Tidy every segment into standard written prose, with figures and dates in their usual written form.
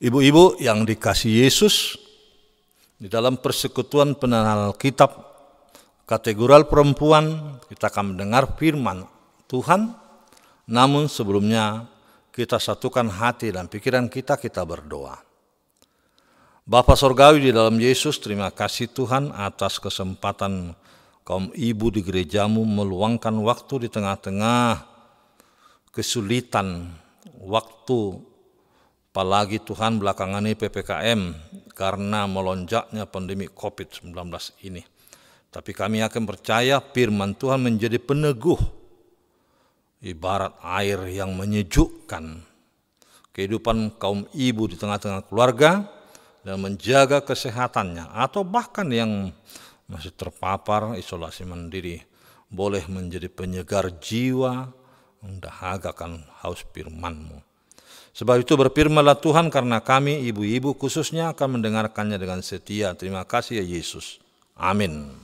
Ibu-ibu yang dikasihi Yesus, di dalam persekutuan pendengaran Alkitab, kategoral perempuan, kita akan mendengar firman Tuhan. Namun sebelumnya kita satukan hati dan pikiran kita berdoa. Bapa Sorgawi di dalam Yesus, terima kasih Tuhan atas kesempatan kaum ibu di gerejamu meluangkan waktu di tengah-tengah kesulitan waktu. Apalagi Tuhan belakangan ini PPKM karena melonjaknya pandemi COVID-19 ini. Tapi kami akan percaya firman Tuhan menjadi peneguh, ibarat air yang menyejukkan kehidupan kaum ibu di tengah-tengah keluarga dan menjaga kesehatannya, atau bahkan yang masih terpapar isolasi mandiri boleh menjadi penyegar jiwa, mendahagakan haus firman-Mu. Sebab itu berfirmanlah Tuhan, karena kami ibu-ibu khususnya akan mendengarkannya dengan setia. Terima kasih ya Yesus. Amin.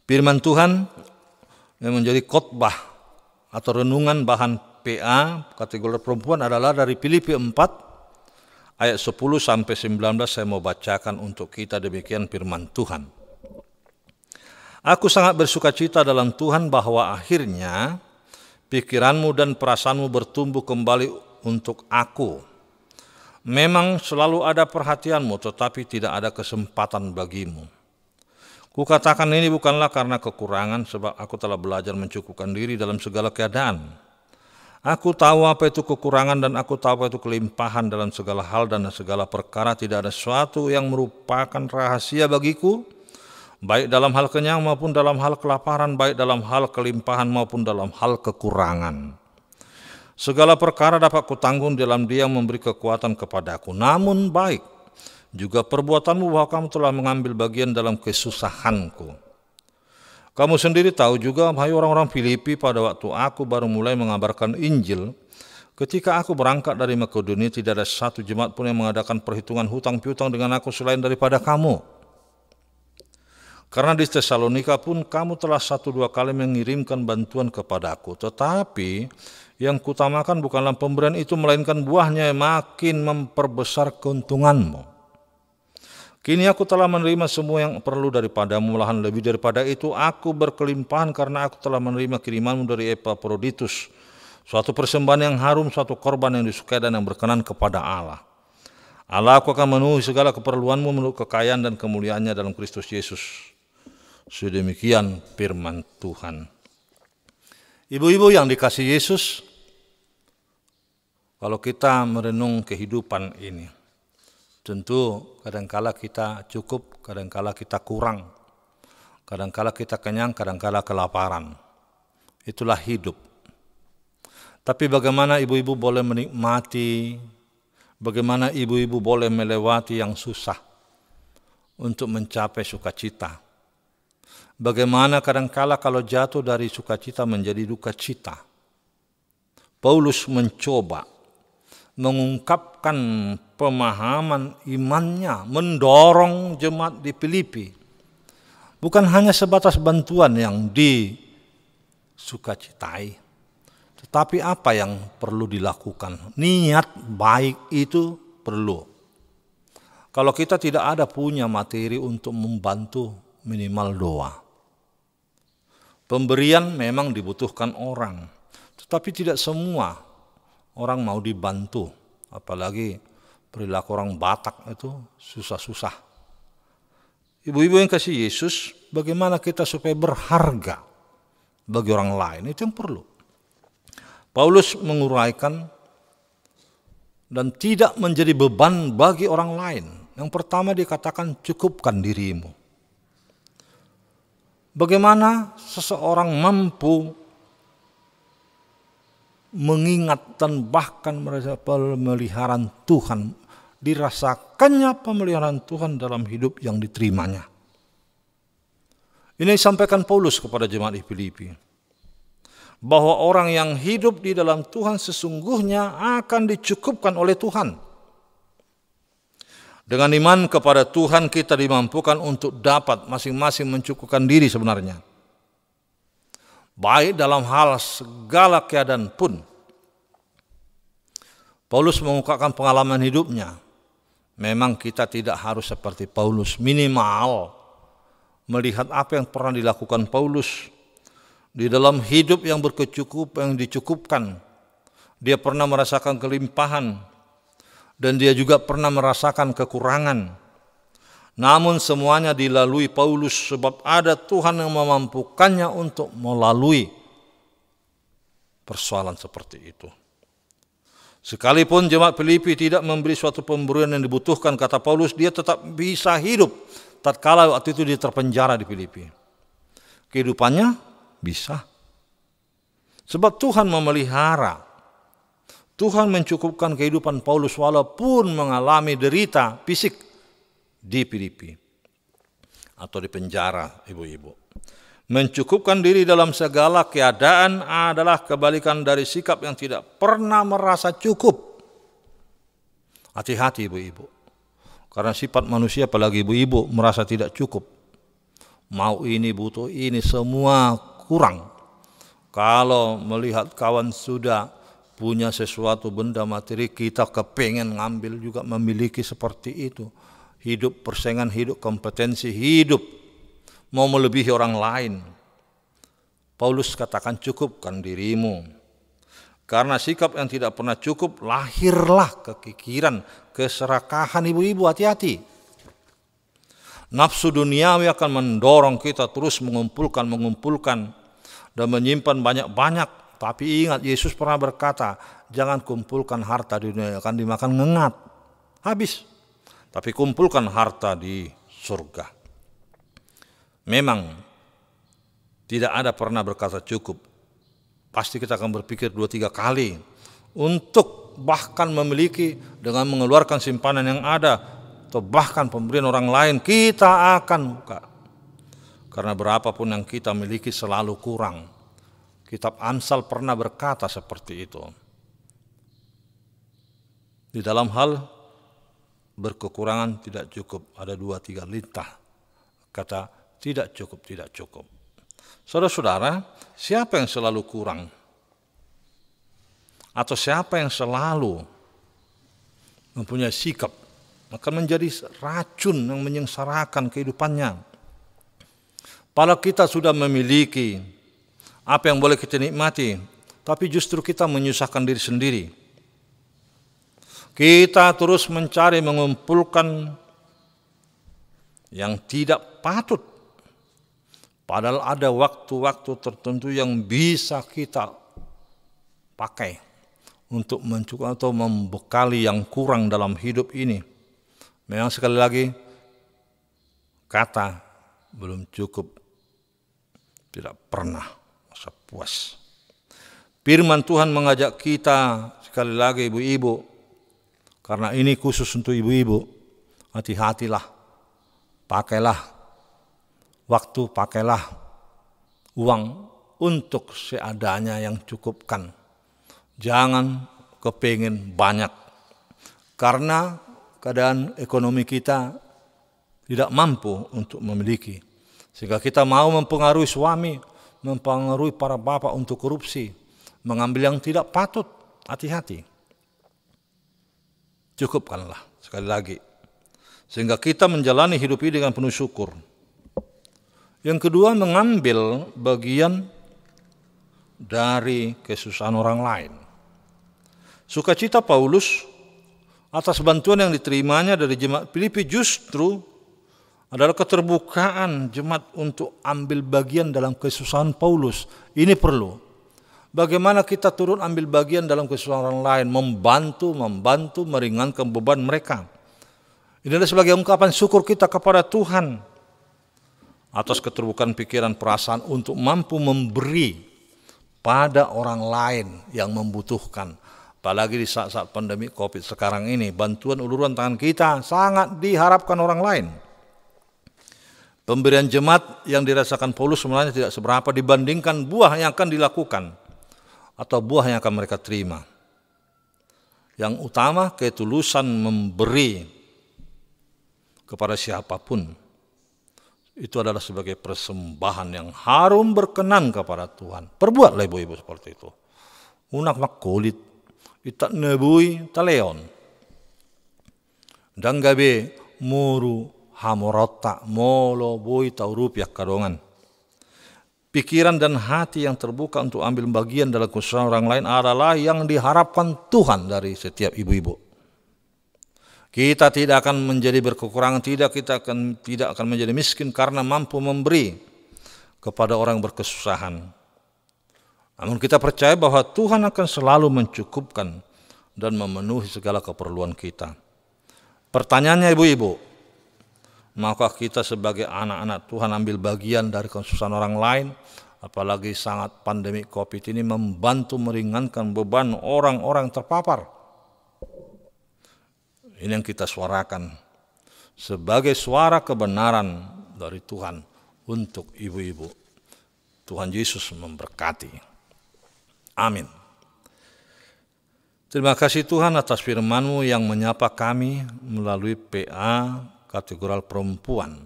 Firman Tuhan yang menjadi khotbah atau renungan bahan PA kategori perempuan adalah dari Filipi 4 ayat 10 sampai 19. Saya mau bacakan untuk kita, demikian firman Tuhan. Aku sangat bersukacita dalam Tuhan bahwa akhirnya pikiranmu dan perasaanmu bertumbuh kembali untuk aku. Memang selalu ada perhatianmu, tetapi tidak ada kesempatan bagimu. Kukatakan ini bukanlah karena kekurangan, sebab aku telah belajar mencukupkan diri dalam segala keadaan. Aku tahu apa itu kekurangan dan aku tahu apa itu kelimpahan dalam segala hal dan segala perkara. Tidak ada sesuatu yang merupakan rahasia bagiku, baik dalam hal kenyang maupun dalam hal kelaparan, baik dalam hal kelimpahan maupun dalam hal kekurangan. Segala perkara dapat kutanggung dalam Dia yang memberi kekuatan kepadaku. Namun baik juga perbuatanmu bahwa kamu telah mengambil bagian dalam kesusahanku. Kamu sendiri tahu juga, hai orang-orang Filipi, pada waktu aku baru mulai mengabarkan Injil, ketika aku berangkat dari Makedonia, tidak ada satu jemaat pun yang mengadakan perhitungan hutang piutang dengan aku selain daripada kamu. Karena di Tesalonika pun kamu telah 1-2 kali mengirimkan bantuan kepadaku. Tetapi yang kutamakan bukanlah pemberian itu, melainkan buahnya yang makin memperbesar keuntunganmu. Kini aku telah menerima semua yang perlu daripadamu, malahan lebih daripada itu aku berkelimpahan, karena aku telah menerima kirimanmu dari Epaphroditus, suatu persembahan yang harum, suatu korban yang disukai dan yang berkenan kepada Allah. Allah, aku akan memenuhi segala keperluanmu menurut kekayaan dan kemuliaannya dalam Kristus Yesus. Sedemikian firman Tuhan. Ibu-ibu yang dikasihi Yesus, kalau kita merenung kehidupan ini, tentu kadangkala kita cukup, kadangkala kita kurang, kadangkala kita kenyang, kadangkala kelaparan. Itulah hidup. Tapi bagaimana ibu-ibu boleh menikmati, bagaimana ibu-ibu boleh melewati yang susah untuk mencapai sukacita. Bagaimana kadangkala kalau jatuh dari sukacita menjadi duka cita. Paulus mencoba mengungkapkan pemahaman imannya, mendorong jemaat di Filipi. Bukan hanya sebatas bantuan yang disukacitai, tetapi apa yang perlu dilakukan. Niat baik itu perlu. Kalau kita tidak ada punya materi untuk membantu, minimal doa. Pemberian memang dibutuhkan orang, tetapi tidak semua orang mau dibantu. Apalagi perilaku orang Batak itu susah-susah. Ibu-ibu yang kasih Yesus, bagaimana kita supaya berharga bagi orang lain, itu yang perlu. Paulus menguraikan dan tidak menjadi beban bagi orang lain. Yang pertama dikatakan cukupkan dirimu. Bagaimana seseorang mampu mengingat dan bahkan merasa pemeliharaan Tuhan, dirasakannya pemeliharaan Tuhan dalam hidup yang diterimanya. Ini disampaikan Paulus kepada jemaat di Filipi, bahwa orang yang hidup di dalam Tuhan sesungguhnya akan dicukupkan oleh Tuhan. Dengan iman kepada Tuhan kita dimampukan untuk dapat masing-masing mencukupkan diri sebenarnya. Baik dalam hal segala keadaan pun. Paulus mengungkapkan pengalaman hidupnya. Memang kita tidak harus seperti Paulus, minimal melihat apa yang pernah dilakukan Paulus di dalam hidup yang berkecukupan, yang dicukupkan. Dia pernah merasakan kelimpahan dan dia juga pernah merasakan kekurangan. Namun semuanya dilalui Paulus sebab ada Tuhan yang memampukannya untuk melalui persoalan seperti itu. Sekalipun jemaat Filipi tidak memberi suatu pemberian yang dibutuhkan, kata Paulus, dia tetap bisa hidup tatkala waktu itu dia terpenjara di Filipi. Kehidupannya bisa. Sebab Tuhan memelihara. Tuhan mencukupkan kehidupan Paulus walaupun mengalami derita fisik di Filipi atau di penjara, ibu-ibu. Mencukupkan diri dalam segala keadaan adalah kebalikan dari sikap yang tidak pernah merasa cukup. Hati-hati ibu-ibu. Karena sifat manusia apalagi ibu-ibu merasa tidak cukup. Mau ini, butuh ini, semua kurang. Kalau melihat kawan sudah punya sesuatu benda materi, kita kepengen ngambil juga, memiliki seperti itu. Hidup, persaingan hidup, kompetensi hidup, mau melebihi orang lain. Paulus katakan cukupkan dirimu. Karena sikap yang tidak pernah cukup, lahirlah kekikiran, keserakahan. Ibu-ibu hati-hati. Nafsu duniawi akan mendorong kita terus mengumpulkan dan menyimpan banyak-banyak. Tapi ingat, Yesus pernah berkata, jangan kumpulkan harta di dunia, akan dimakan ngengat, habis. Tapi kumpulkan harta di surga. Memang tidak ada pernah berkata cukup. Pasti kita akan berpikir 2-3 kali untuk bahkan memiliki dengan mengeluarkan simpanan yang ada atau bahkan pemberian orang lain, kita akan buka. Karena berapapun yang kita miliki selalu kurang. Kitab Amsal pernah berkata seperti itu. Di dalam hal berkekurangan tidak cukup, ada 2-3 lintah kata tidak cukup, tidak cukup. Saudara-saudara, siapa yang selalu kurang? Atau siapa yang selalu mempunyai sikap akan menjadi racun yang menyengsarakan kehidupannya. Padahal kita sudah memiliki apa yang boleh kita nikmati, tapi justru kita menyusahkan diri sendiri. Kita terus mencari mengumpulkan yang tidak patut. Padahal ada waktu-waktu tertentu yang bisa kita pakai untuk mencukupkan atau membekali yang kurang dalam hidup ini. Memang sekali lagi, kata belum cukup tidak pernah merasa puas. Firman Tuhan mengajak kita sekali lagi ibu-ibu, karena ini khusus untuk ibu-ibu, hati-hatilah, pakailah waktu pakailah uang untuk seadanya yang cukupkan. Jangan kepingin banyak, karena keadaan ekonomi kita tidak mampu untuk memiliki. Sehingga kita mau mempengaruhi suami, mempengaruhi para bapak untuk korupsi, mengambil yang tidak patut. Hati-hati. Cukupkanlah, sekali lagi. Sehingga kita menjalani hidup ini dengan penuh syukur. Yang kedua, mengambil bagian dari kesusahan orang lain. Sukacita Paulus atas bantuan yang diterimanya dari jemaat Filipi justru adalah keterbukaan jemaat untuk ambil bagian dalam kesusahan Paulus. Ini perlu. Bagaimana kita turun ambil bagian dalam kesusahan orang lain, membantu meringankan beban mereka. Ini adalah sebagai ungkapan syukur kita kepada Tuhan atas keterbukaan pikiran perasaan untuk mampu memberi pada orang lain yang membutuhkan. Apalagi di saat-saat pandemi COVID sekarang ini, bantuan uluran tangan kita sangat diharapkan orang lain. Pemberian jemaat yang dirasakan Paulus sebenarnya tidak seberapa dibandingkan buah yang akan dilakukan atau buah yang akan mereka terima. Yang utama ketulusan memberi kepada siapapun. Itu adalah sebagai persembahan yang harum berkenan kepada Tuhan. Perbuatlah ibu-ibu seperti itu. Unak mak kulit, itak nebui taleon. Dan gabe muru hamorota molo boi tau rupiah kadongan. Pikiran dan hati yang terbuka untuk ambil bagian dalam kesusahan orang lain adalah yang diharapkan Tuhan dari setiap ibu-ibu. Kita tidak akan menjadi berkekurangan, tidak akan menjadi miskin karena mampu memberi kepada orang berkesusahan. Namun kita percaya bahwa Tuhan akan selalu mencukupkan dan memenuhi segala keperluan kita. Pertanyaannya ibu-ibu, maukah kita sebagai anak-anak Tuhan ambil bagian dari kesusahan orang lain? Apalagi sangat pandemi COVID ini membantu meringankan beban orang-orang terpapar. Ini yang kita suarakan sebagai suara kebenaran dari Tuhan untuk ibu-ibu. Tuhan Yesus memberkati. Amin. Terima kasih Tuhan atas firman-Mu yang menyapa kami melalui PA kategoral perempuan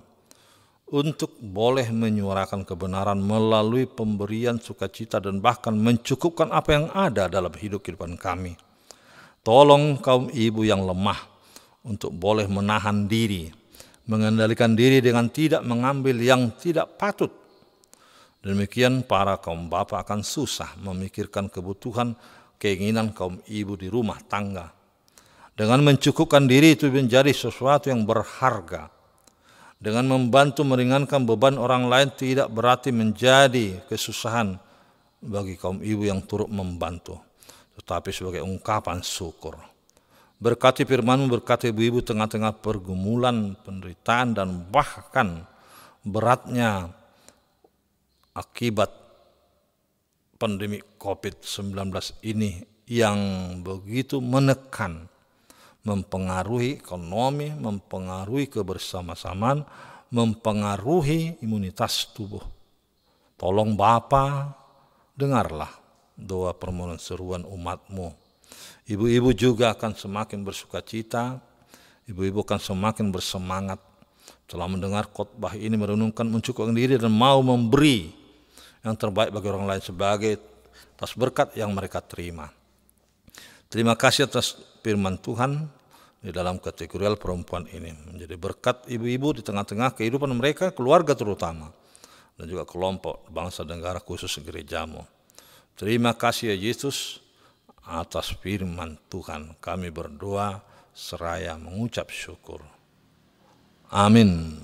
untuk boleh menyuarakan kebenaran melalui pemberian sukacita dan bahkan mencukupkan apa yang ada dalam kehidupan kami. Tolong kaum ibu yang lemah untuk boleh menahan diri, mengendalikan diri dengan tidak mengambil yang tidak patut. Demikian para kaum bapak akan susah memikirkan kebutuhan, keinginan kaum ibu di rumah tangga. Dengan mencukupkan diri itu menjadi sesuatu yang berharga. Dengan membantu meringankan beban orang lain tidak berarti menjadi kesusahan bagi kaum ibu yang turut membantu, tetapi sebagai ungkapan syukur. Berkati firman-Mu, berkati ibu-ibu tengah-tengah pergumulan, penderitaan, dan bahkan beratnya akibat pandemi COVID-19 ini yang begitu menekan, mempengaruhi ekonomi, mempengaruhi kebersamaan, mempengaruhi imunitas tubuh. Tolong Bapa, dengarlah doa permohonan seruan umat-Mu. Ibu-ibu juga akan semakin bersukacita, ibu-ibu akan semakin bersemangat setelah mendengar khotbah ini, merenungkan, mencukupkan diri dan mau memberi yang terbaik bagi orang lain sebagai atas berkat yang mereka terima. Terima kasih atas firman Tuhan di dalam kategori perempuan ini. Menjadi berkat ibu-ibu di tengah-tengah kehidupan mereka, keluarga terutama, dan juga kelompok bangsa dan negara khusus gereja-Mu. Terima kasih ya Yesus atas firman Tuhan. Kami berdoa seraya mengucap syukur. Amin.